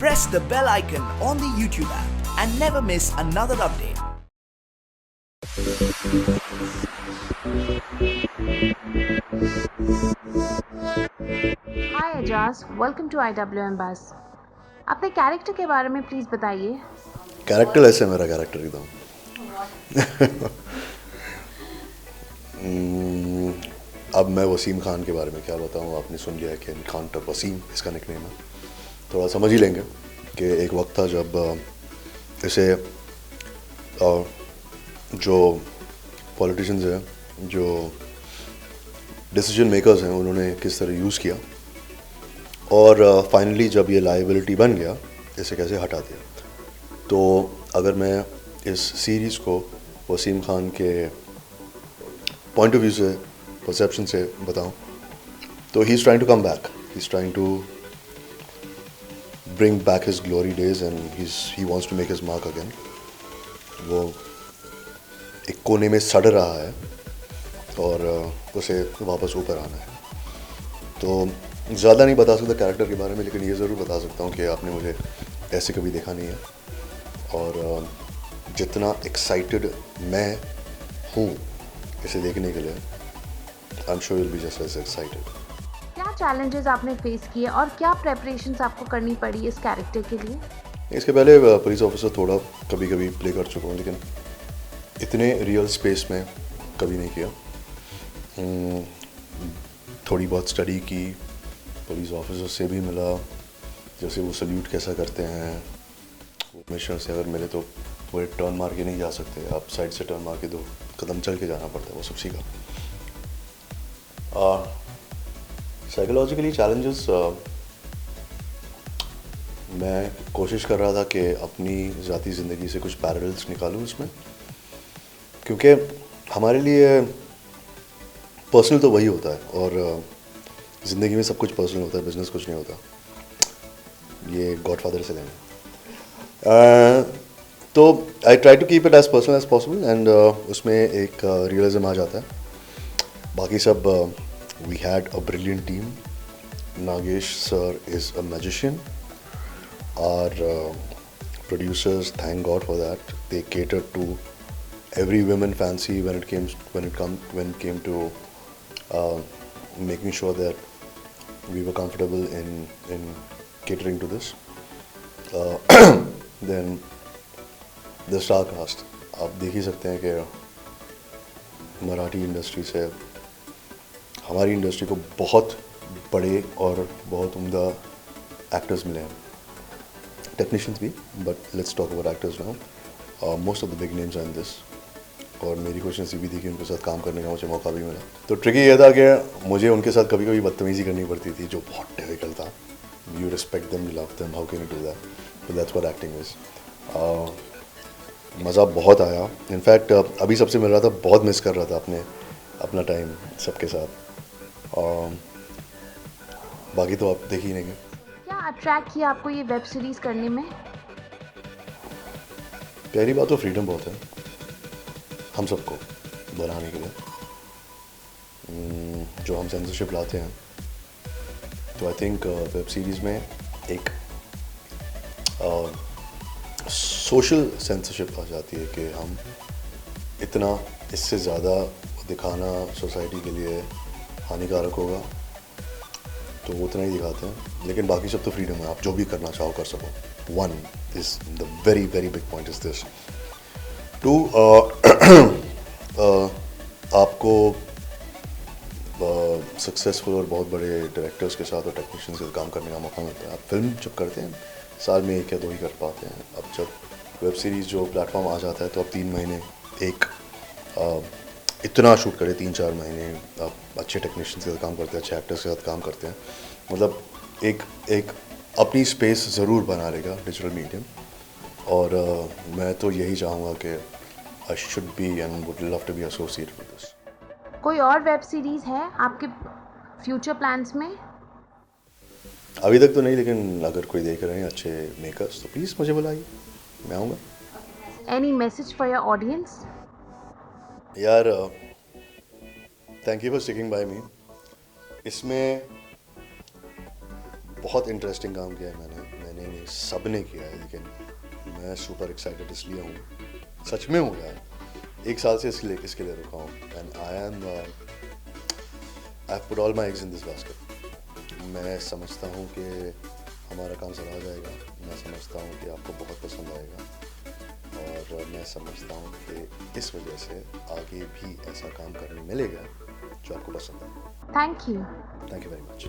press the bell icon on the YouTube app and never miss another update. Hi Ajaz, welcome to IWM Buzz. अपने character के बारे में please बताइए. Character ऐसे मेरा character एकदम अब मैं वसीम खान के बारे में क्या बताऊँ. आपने सुन लिया कि एनकाउंटर वसीम इसका निकनेम है. थोड़ा समझ ही लेंगे कि एक वक्त था जब इसे जो पॉलिटिशियंस हैं, जो डिसीजन मेकर्स हैं, उन्होंने किस तरह यूज़ किया और फाइनली जब ये लायबिलिटी बन गया इसे कैसे हटा दिया. तो अगर मैं इस सीरीज़ को वसीम खान के पॉइंट ऑफ व्यू से, परसेप्शन से बताऊं, तो he is trying to come back, he is trying to bring back his glory days and he wants to make his mark again. वो एक कोने में सड़ रहा है और उसे वापस ऊपर आना है. तो ज़्यादा नहीं बता सकता कैरेक्टर के बारे में, लेकिन ये ज़रूर बता सकता हूँ कि आपने मुझे ऐसे कभी देखा नहीं है और जितना एक्साइटेड मैं हूँ इसे देखने के लिए, I am sure you will be just as excited. क्या चैलेंजेस आपने फेस किए और क्या प्रेपरेशंस आपको करनी पड़ी इस कैरेक्टर के लिए? इसके पहले पुलिस ऑफिसर थोड़ा कभी कभी प्ले कर चुका हूँ, लेकिन इतने रियल स्पेस में कभी नहीं किया. थोड़ी बहुत स्टडी की, पुलिस ऑफिसर से भी मिला, जैसे वो सल्यूट कैसा करते हैं. मिशन से अगर मिले तो पूरे टर्न मार के नहीं जा सकते, आप साइड से टर्न मार के 2 कदम चल के जाना पड़ता है, वो सब सीखा. साइकोलॉजिकली चैलेंजेस, मैं कोशिश कर रहा था कि अपनी ज़ाती ज़िंदगी से कुछ पैरेलल्स निकालूं इसमें, क्योंकि हमारे लिए पर्सनल तो वही होता है और ज़िंदगी में सब कुछ पर्सनल होता है, बिजनेस कुछ नहीं होता. ये गॉडफादर से लेंगे. तो I try to keep it as personal as possible and उसमें एक रियलिज्म आ जाता है. बाकी सब we had a brilliant team. Nagesh sir is a magician. Our producers, thank God for that, they catered to every women fancy when it came to making sure that we were comfortable in catering to this. Then the star cast, आप देख ही सकते हैं कि Marathi industry से हमारी industry को बहुत बड़े और बहुत उम्दा एक्टर्स मिले हैं, टेक्नीशियंस भी, but let's talk about actors now. Most of the big names are in this और मेरी कोशिश ये भी थी कि उनके साथ काम करने का मुझे मौका भी मिला. तो ट्रिकी ये था कि मुझे उनके साथ कभी कभी बदतमीज़ी करनी पड़ती थी, जो बहुत डिफिकल्ट था. You respect them, you love them, how can you do that? But that's what acting is. मज़ा बहुत आया. इनफैक्ट अभी सबसे मिल रहा था, बहुत मिस कर रहा था अपना टाइम सबके साथ. बाकी तो आप देख ही लेंगे. क्या अट्रैक्ट किया आपको ये वेब सीरीज करने में? पहली बात तो फ्रीडम बहुत है हम सबको बनाने के लिए. जो हम सेंसरशिप लाते हैं, तो आई थिंक वेब सीरीज़ में एक सोशल सेंसरशिप आ जाती है कि हम इतना इससे ज़्यादा दिखाना सोसाइटी के लिए हानिकारक होगा, तो वो उतना ही दिखाते हैं. लेकिन बाकी सब तो फ्रीडम है, आप जो भी करना चाहो कर सको. One is the very very big point is this. Two, आपको सक्सेसफुल और बहुत बड़े डायरेक्टर्स के साथ और टेक्नीशियंस के साथ काम करने का मौका मिलता है. आप फिल्म जब करते हैं साल में 1 या 2 ही कर पाते हैं. अब जब वेब सीरीज़ जो प्लेटफॉर्म आ जाता है, तो आप 3 महीने एक इतना शूट करें, 3-4 महीने आप अच्छे टेक्नीशियंस के साथ काम करते हैं, अच्छे एक्टर्स के साथ काम करते हैं. मतलब एक अपनी स्पेस ज़रूर बना लेगा डिजिटल मीडियम. और मैं तो यही चाहूँगा कि I should be and would love to be associated with this. कोई और वेब सीरीज है आपके फ्यूचर प्लान्स में? अभी तक तो नहीं, लेकिन अगर कोई देख रहे हैं अच्छे मेकर्स तो प्लीज़ मुझे बुलाइए, मैं आऊँगा. Any message for your audience? यार, thank you for sticking by me. इसमें बहुत इंटरेस्टिंग काम किया है मैंने नहीं सब ने किया है, लेकिन मैं सुपर एक्साइटेड इसलिए हूँ, सच में हूँ यार, 1 साल से इसके लिए रुका हूँ। And I put all my eggs in this basket. मैं समझता हूँ कि हमारा काम सराहा जाएगा, मैं समझता हूँ कि आपको बहुत पसंद आएगा, और मैं समझता हूँ कि इस वजह से आगे भी ऐसा काम करने मिलेगा जो आपको पसंद है। Thank you. Thank you very much.